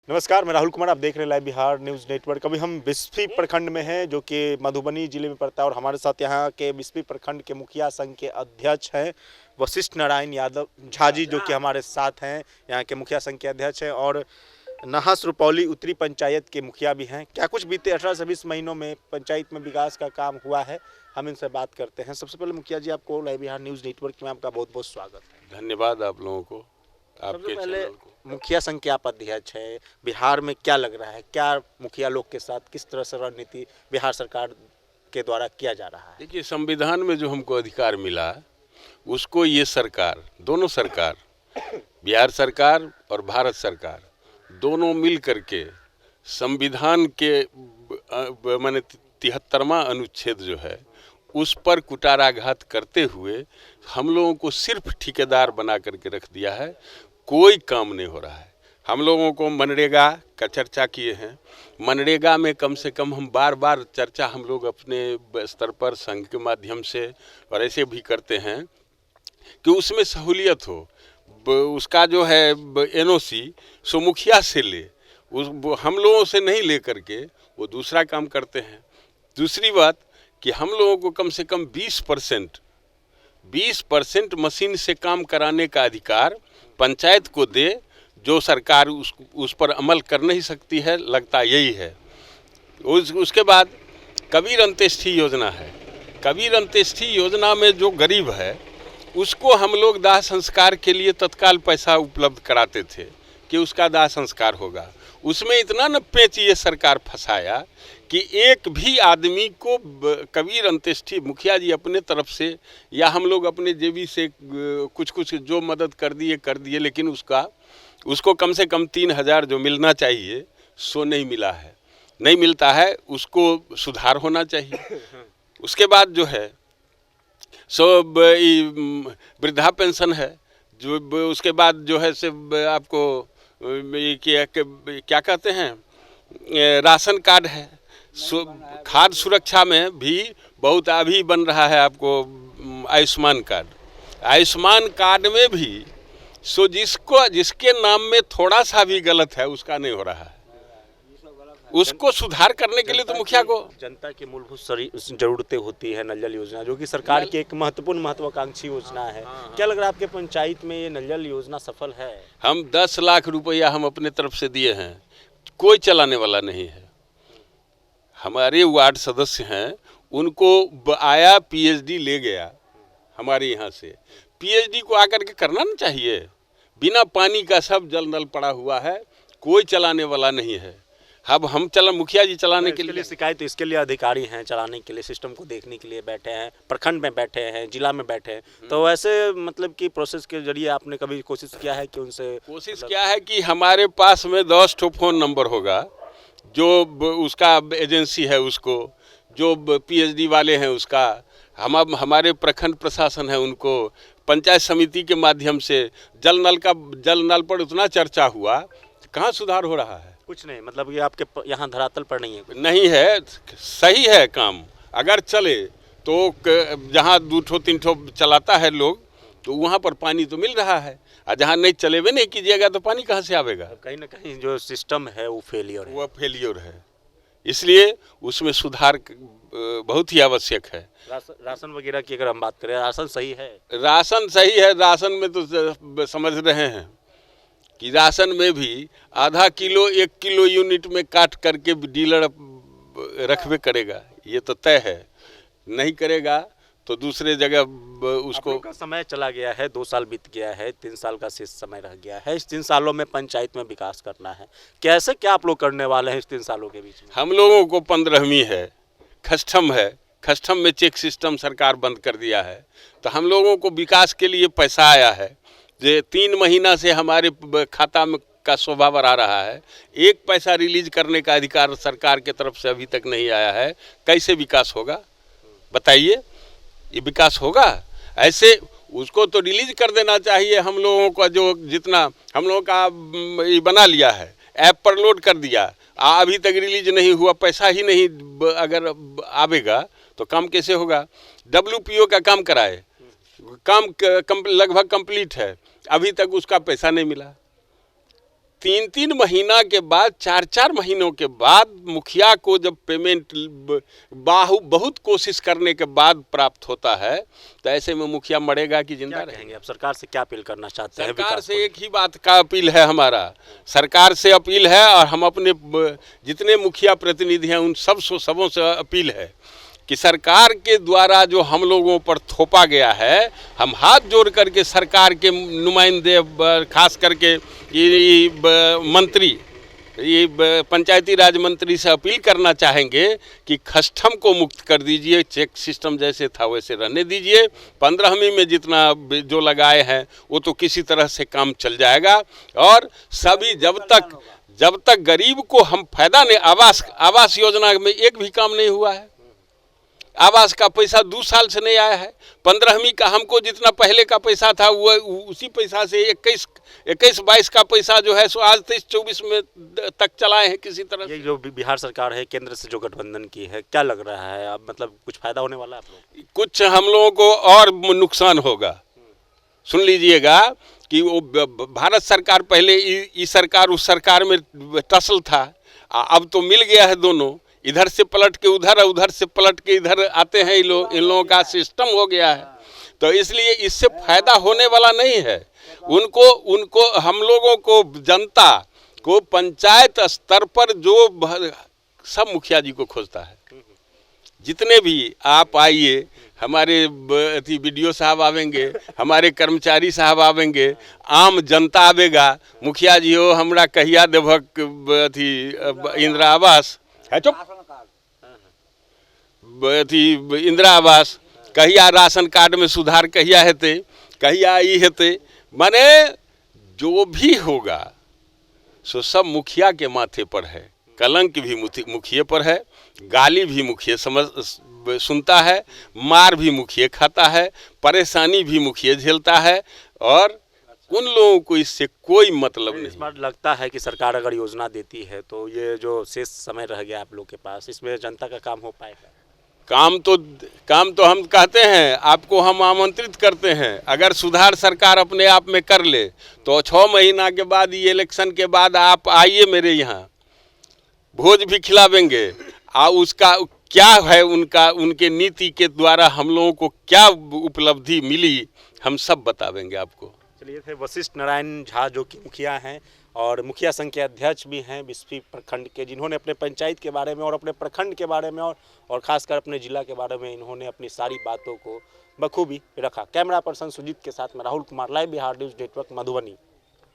नमस्कार, मैं राहुल कुमार। आप देख रहे हैं लाइव बिहार न्यूज़ नेटवर्क। अभी हम बिस्फी प्रखंड में हैं, जो कि मधुबनी जिले में पड़ता है, और हमारे साथ यहाँ के बिस्फी प्रखंड के मुखिया संघ के अध्यक्ष हैं वशिष्ठ नारायण यादव झा जी, जो कि हमारे साथ हैं। यहाँ के मुखिया संघ के अध्यक्ष हैं और नहस रुपौली उत्तरी पंचायत के मुखिया भी हैं। क्या कुछ बीते 18 से 20 महीनों में पंचायत में विकास का काम हुआ है, हम इनसे बात करते हैं। सबसे पहले मुखिया जी, आपको लाइव बिहार न्यूज़ नेटवर्क में आपका बहुत बहुत स्वागत है। धन्यवाद आप लोगों को, आपके पहले चैनल को। मुखिया संघ के आप अध्यक्ष है, बिहार में क्या लग रहा है, क्या मुखिया लोग के साथ किस तरह से रणनीति बिहार सरकार के द्वारा किया जा रहा है? देखिए, संविधान में जो हमको अधिकार मिला उसको ये सरकार, दोनों सरकार, बिहार सरकार और भारत सरकार, दोनों मिल करके संविधान के माने 73वां अनुच्छेद जो है उस पर कुटाराघात करते हुए हम लोगों को सिर्फ ठेकेदार बना करके रख दिया है। कोई काम नहीं हो रहा है। हम लोगों को मनरेगा का चर्चा किए हैं। मनरेगा में कम से कम हम बार बार चर्चा हम लोग अपने स्तर पर संघ के माध्यम से और ऐसे भी करते हैं कि उसमें सहूलियत हो। उसका जो है एनओसी सो मुखिया से ले, उस हम लोगों से नहीं ले करके वो दूसरा काम करते हैं। दूसरी बात कि हम लोगों को कम से कम 20% मशीन से काम कराने का अधिकार पंचायत को दे, जो सरकार उस पर अमल कर नहीं सकती है, लगता यही है। उसके बाद कबीर अंत्येष्टि योजना है। कबीर अंत्येष्टि योजना में जो गरीब है उसको हम लोग दाह संस्कार के लिए तत्काल पैसा उपलब्ध कराते थे कि उसका दाह संस्कार होगा। उसमें इतना न पेच ये सरकार फंसाया कि एक भी आदमी को कबीर अंत्येष्टि मुखिया जी अपने तरफ से या हम लोग अपने जेबी से कुछ जो मदद कर दिए, लेकिन उसको कम से कम 3,000 जो मिलना चाहिए सो नहीं मिला है, नहीं मिलता है। उसको सुधार होना चाहिए। उसके बाद जो है सो वृद्धा पेंशन है, जो उसके बाद जो है से आपको क्या कहते हैं, राशन कार्ड है। खाद्य सुरक्षा में भी बहुत अभी बन रहा है आपको आयुष्मान कार्ड। आयुष्मान कार्ड में भी सो जिसके नाम में थोड़ा सा भी गलत है उसका नहीं हो रहा है। उसको सुधार करने के लिए तो मुखिया को, जनता की मूलभूत जरूरतें होती है। नल जल योजना जो कि सरकार की एक महत्वाकांक्षी योजना है, क्या लग रहा है आपके पंचायत में ये नल जल योजना सफल है? हम 10 लाख रुपया हम अपने तरफ से दिए हैं, कोई चलाने वाला नहीं है। हमारे वार्ड सदस्य हैं, उनको आया पीएचडी ले गया हमारे यहाँ से। पीएचडी को आकर के करना ना चाहिए। बिना पानी का सब जल नल पड़ा हुआ है, कोई चलाने वाला नहीं है। अब हम मुखिया जी चलाने के लिए शिकायत, तो इसके लिए अधिकारी हैं, चलाने के लिए, सिस्टम को देखने के लिए बैठे हैं, प्रखंड में बैठे हैं, जिला में बैठे हैं। तो वैसे मतलब कि प्रोसेस के जरिए आपने कभी कोशिश किया है कि उनसे क्या है कि हमारे पास में 10 ठो फोन नंबर होगा, जो उसका एजेंसी है उसको, जो पीएचडी वाले हैं उसका, हमारे प्रखंड प्रशासन है उनको, पंचायत समिति के माध्यम से जल नल पर उतना चर्चा हुआ, कहाँ सुधार हो रहा है? कुछ नहीं। मतलब ये आपके यहाँ धरातल पर नहीं है? नहीं है। सही है काम, अगर चले तो जहाँ 2 ठो 3 ठो चलाता है लोग तो वहाँ पर पानी तो मिल रहा है, और जहाँ नहीं चलेवे नहीं कीजिएगा तो पानी कहाँ से आवेगा? कहीं ना कहीं जो सिस्टम है वो फेलियर है। इसलिए उसमें सुधार बहुत ही आवश्यक है। राशन वगैरह की अगर हम बात करें, राशन सही है? राशन सही है। राशन में तो समझ रहे हैं कि राशन में भी आधा किलो 1 किलो यूनिट में काट करके डीलर रखबे करेगा, ये तो तय है। नहीं करेगा तो दूसरे जगह उसको का समय चला गया है, 2 साल बीत गया है, 3 साल का शेष समय रह गया है। इस 3 सालों में पंचायत में विकास करना है, कैसे क्या आप लोग करने वाले हैं इस 3 सालों के बीच में? हम लोगों को 15वीं है, कस्टम है। कस्टम में चेक सिस्टम सरकार बंद कर दिया है, तो हम लोगों को विकास के लिए पैसा आया है। जो 3 महीना से हमारे खाता में का स्वभाव आ रहा है, 1 पैसा रिलीज करने का अधिकार सरकार के तरफ से अभी तक नहीं आया है। कैसे विकास होगा बताइए? ये विकास होगा ऐसे? उसको तो रिलीज कर देना चाहिए। हम लोगों का जो जितना हम लोगों का ये बना लिया है, ऐप पर लोड कर दिया, अभी तक रिलीज नहीं हुआ, पैसा ही नहीं अगर आवेगा तो काम कैसे होगा? WPO का काम कराए, काम लगभग कंप्लीट है, अभी तक उसका पैसा नहीं मिला। 3-3 महीना के बाद 4-4 महीनों के बाद मुखिया को जब पेमेंट बहुत कोशिश करने के बाद प्राप्त होता है, तो ऐसे में मुखिया मरेगा कि जिंदा क्या रहेगा? कहेंगे आप, सरकार से क्या अपील करना चाहते हैं? सरकार विकास से को एक ही बात का अपील है हमारा, सरकार से अपील है और हम अपने जितने मुखिया प्रतिनिधि हैं उन सबों से अपील है कि सरकार के द्वारा जो हम लोगों पर थोपा गया है, हम हाथ जोड़ करके सरकार के नुमाइंदे, खास करके ये मंत्री, ये पंचायती राज मंत्री से अपील करना चाहेंगे कि कस्टम को मुक्त कर दीजिए, चेक सिस्टम जैसे था वैसे रहने दीजिए। 15वीं में जितना जो लगाए हैं वो तो किसी तरह से काम चल जाएगा, और सभी जब तक गरीब को हम फायदा नहीं, आवास योजना में एक भी काम नहीं हुआ है, आवास का पैसा 2 साल से नहीं आया है। 15वीं का हमको जितना पहले का पैसा था वो उसी पैसा से 21-22 का पैसा जो है सो आज 23-24 में तक चलाए हैं किसी तरह ये से। जो बिहार सरकार है केंद्र से जो गठबंधन की है, क्या लग रहा है अब, मतलब कुछ फायदा होने वाला है आप लोग? कुछ हम लोगों को और नुकसान होगा। सुन लीजिएगा कि वो भारत सरकार पहले इस सरकार उस सरकार में टसल था, अब तो मिल गया है दोनों, इधर से पलट के उधर और उधर से पलट के इधर आते हैं इन लोगों का सिस्टम हो गया है। तो इसलिए इससे फायदा होने वाला नहीं है। उनको हम लोगों को, जनता को पंचायत स्तर पर जो सब मुखिया जी को खोजता है। जितने भी आप आइए, हमारे बीडीओ साहब आवेंगे, हमारे कर्मचारी साहब आवेंगे, आम जनता आवेगा, मुखिया जी हो हमरा कहिया देभक इंदिरा आवास है, चुप इंदिरा आवास कहिया, राशन कार्ड में सुधार कहिया हेते, कहिया ई हेते, माने जो भी होगा सो सब मुखिया के माथे पर है। कलंक भी मुखिए पर है, गाली भी मुखिए सुनता है, मार भी मुखिए खाता है, परेशानी भी मुखिए झेलता है, और उन लोगों को इससे कोई मतलब नहीं। इस बार लगता है कि सरकार अगर योजना देती है तो ये जो शेष समय रह गया आप लोग के पास, इसमें जनता का काम हो पाएगा? काम तो हम कहते हैं, आपको हम आमंत्रित करते हैं, अगर सुधार सरकार अपने आप में कर ले तो 6 महीना के बाद, ये इलेक्शन के बाद आप आइए मेरे यहाँ, भोज भी खिलावेंगे। उसका क्या है, उनके नीति के द्वारा हम लोगों को क्या उपलब्धि मिली, हम सब बतावेंगे आपको। चलिए, थे वशिष्ठ नारायण झा जो कि मुखिया हैं और मुखिया संघ के अध्यक्ष भी हैं बिस्फी प्रखंड के, जिन्होंने अपने पंचायत के बारे में और अपने प्रखंड के बारे में और खासकर अपने जिला के बारे में इन्होंने अपनी सारी बातों को बखूबी रखा। कैमरा पर्सन सुजीत के साथ में Rahul Kumar, live Bihar news network, Madhubani.